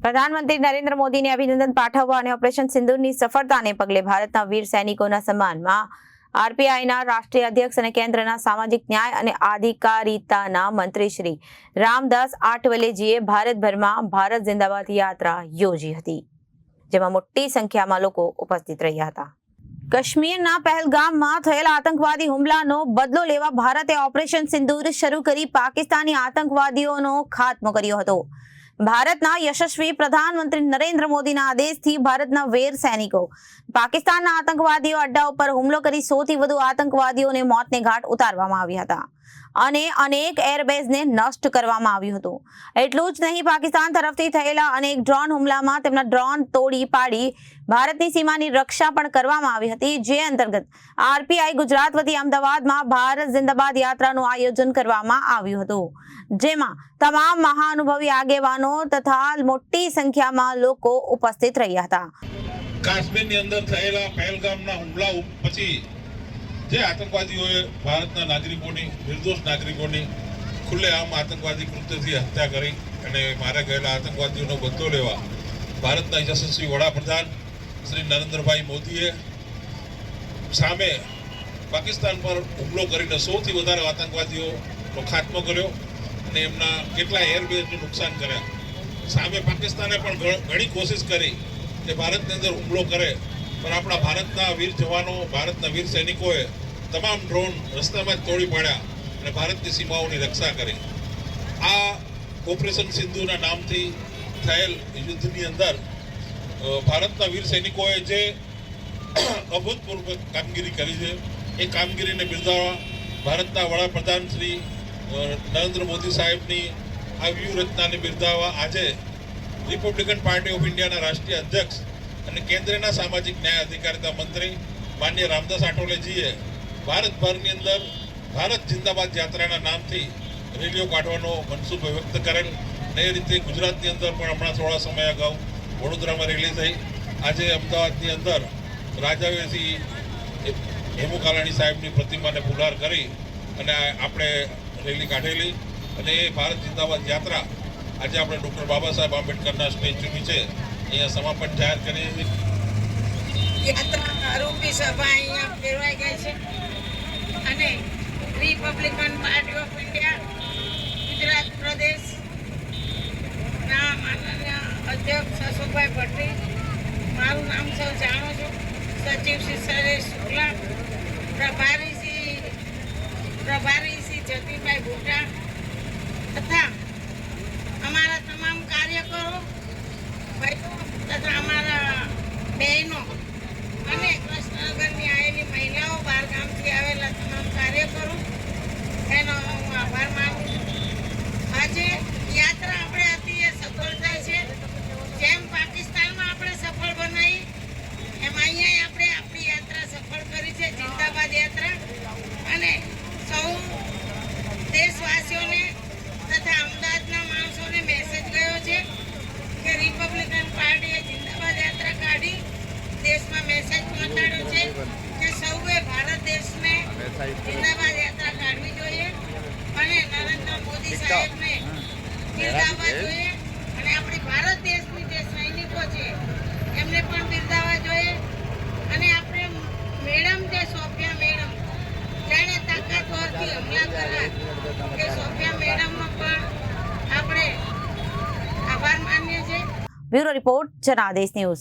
પ્રધાનમંત્રી નરેન્દ્ર મોદીને અભિનંદન પાઠવવા અને ઓપરેશન સિંદૂરની સફળતાને પગલે ભારતના વીર સૈનિકોના સન્માનમાં આરપીઆઈના રાષ્ટ્રીય અધ્યક્ષ અને કેન્દ્રના સામાજિક ન્યાય અને આધિકારિતાના મંત્રી શ્રી રામદાસ આઠવલેજીએ ભારતભરમાં ભારત જિંદાબાદ યાત્રા યોજી હતી, જેમાં મોટી સંખ્યામાં લોકો ઉપસ્થિત રહ્યા હતા। કાશ્મીરના પહેલગામમાં થયેલા આતંકવાદી હુમલાનો બદલો લેવા ભારતે ઓપરેશન સિંદૂર શરૂ કરી પાકિસ્તાની આતંકવાદીઓનો ખાત્મો કર્યો હતો। ભારતના યશસ્વી પ્રધાનમંત્રી નરેન્દ્ર મોદીના આદેશથી ભારતના વીર સૈનિકો પાકિસ્તાનના આતંકવાદીઓ અડ્ડાઓ પર હુમલો કરી 100 થી વધુ આતંકવાદીઓને મોતને ઘાટ ઉતારવામાં આવ્યા હતા અને અનેક એરબેઝને નષ્ટ કરવામાં આવ્યું હતું। એટલું જ નહીં, પાકિસ્તાન તરફથી થયેલા અનેક ડ્રોન હુમલામાં તેમના ડ્રોન તોડી પાડી ભારતની સીમાની રક્ષા પણ કરવામાં આવી હતી, જે અંતર્ગત આરપીઆઈ ગુજરાત વતી અમદાવાદમાં ભારત જિંદાબાદ યાત્રાનું આયોજન કરવામાં આવ્યું હતું, જેમાં તમામ મહાનુભાવી આગેવાનો તથા મોટી સંખ્યામાં લોકો ઉપસ્થિત રહ્યા હતા। કાશ્મીરની અંદર થયેલા પહેલગામના હુમલા પછી જે આતંકવાદીઓએ ભારતના નાગરિકોની, નિર્દોષ નાગરિકોની ખુલ્લેઆમ આતંકવાદી કૃત્યથી હત્યા કરી અને મારા ગયેલા આતંકવાદીઓનો બદલો લેવા ભારતના યશસ્વી વડાપ્રધાન શ્રી નરેન્દ્રભાઈ મોદીએ સામે પાકિસ્તાન પર હુમલો કરીને 100 થી વધારે આતંકવાદીઓનો ખાત્મો કર્યો અને એમના કેટલા એરબેઝને નુકસાન કર્યા। સામે પાકિસ્તાને પણ ઘણી કોશિશ કરી કે ભારતની અંદર હુમલો કરે, પણ આપણા ભારતના વીર જવાનો, ભારતના વીર સૈનિકોએ તમામ ડ્રોન રસ્તામાં જ તોડી પાડ્યા અને ભારતની સીમાઓની રક્ષા કરી। આ ઓપરેશન સિંધુના નામથી થયેલ યુદ્ધની અંદર ભારતના વીર સૈનિકોએ જે અભૂતપૂર્વ કામગીરી કરી છે, એ કામગીરીને બિરદાવવા ભારતના વડાપ્રધાન શ્રી નરેન્દ્ર મોદી સાહેબની આ વ્યૂહરચનાને બિરદાવવા આજે રિપબ્લિકન પાર્ટી ઓફ ઇન્ડિયાના રાષ્ટ્રીય અધ્યક્ષ અને કેન્દ્રના સામાજિક ન્યાય અધિકારિતા મંત્રી માનનીય રામદાસ આઠવલેજીએ ભારતભરની અંદર ભારત જિંદાબાદ યાત્રાના નામથી રેલીઓ કાઢવાનો મનસૂબો વ્યક્ત કરેલ અને એ રીતે ગુજરાતની અંદર પણ હમણાં થોડા સમય અગાઉ વડોદરામાં રેલી થઈ। આજે અમદાવાદની અંદર રાજાવેસી હેમુ કાલાણી સાહેબની પ્રતિમાને પુનવાર કરી અને આપણે રેલી કાઢેલી અને એ ભારત જિંદાબાદ યાત્રા આજે આપણે ડૉક્ટર બાબા સાહેબ આંબેડકરના સ્ટેચ્યુ નીચે અહીંયા સમાપન જાહેર કરી। યાત્રા રૂપી સભા અહીંયા ફેરવાઈ ગઈ છે અને Republican party of India Gujarat પ્રદેશના માનનીય અધ્યક્ષ અશોકભાઈ ભટ્ટી, મારું નામ સૌ જાણો છો, સચિવ શ્રી સરેશ શુક્લા, પ્રભારી શ્રી જતીનભાઈ ભુટ્ટા તથા અમારા તમામ કાર્યકરો ભાઈઓ તથા અમારા બહેનો અને કૃષ્ણનગરની આવેલી મહિલાઓ, બહારગામથી આવેલા તમામ કાર્યકરો, એનો હું આભાર માનું છું। આજે યાત્રા આપણે હતી એ સફળ થાય છે, જેમ પાકિસ્તાનમાં આપણે સફળ બનાવી એમ અહીંયા આપણે આપણી યાત્રા સફળ કરી છે, જિંદાબાદ યાત્રા। અને સૌ દેશવાસીઓને તથા અમદાવાદના માણસોને મેસેજ ગયો છે કે રિપબ્લિકન પાર્ટીએ જિંદાબાદ યાત્રા કાઢી દેશમાં મેસેજ પહોંચાડ્યો છે કે સૌએ ભારત દેશને જિંદાબાદ યાત્રા કાઢવી જોઈએ અને નરેન્દ્ર મોદી સાહેબને બિરદાવવા જોઈએ અને આપણી ભારત દેશની જે સૈનિકો છે એમને પણ બિરદાવવા જોઈએ। અને આપણે મેડમ જે સોફિયા મેડમ જેણે તાકાતવરથી હુમલા કર્યા કે સોફિયા મેડમનો પણ આપણે આભાર માનીએ છીએ। Bureau report, Janadesh news.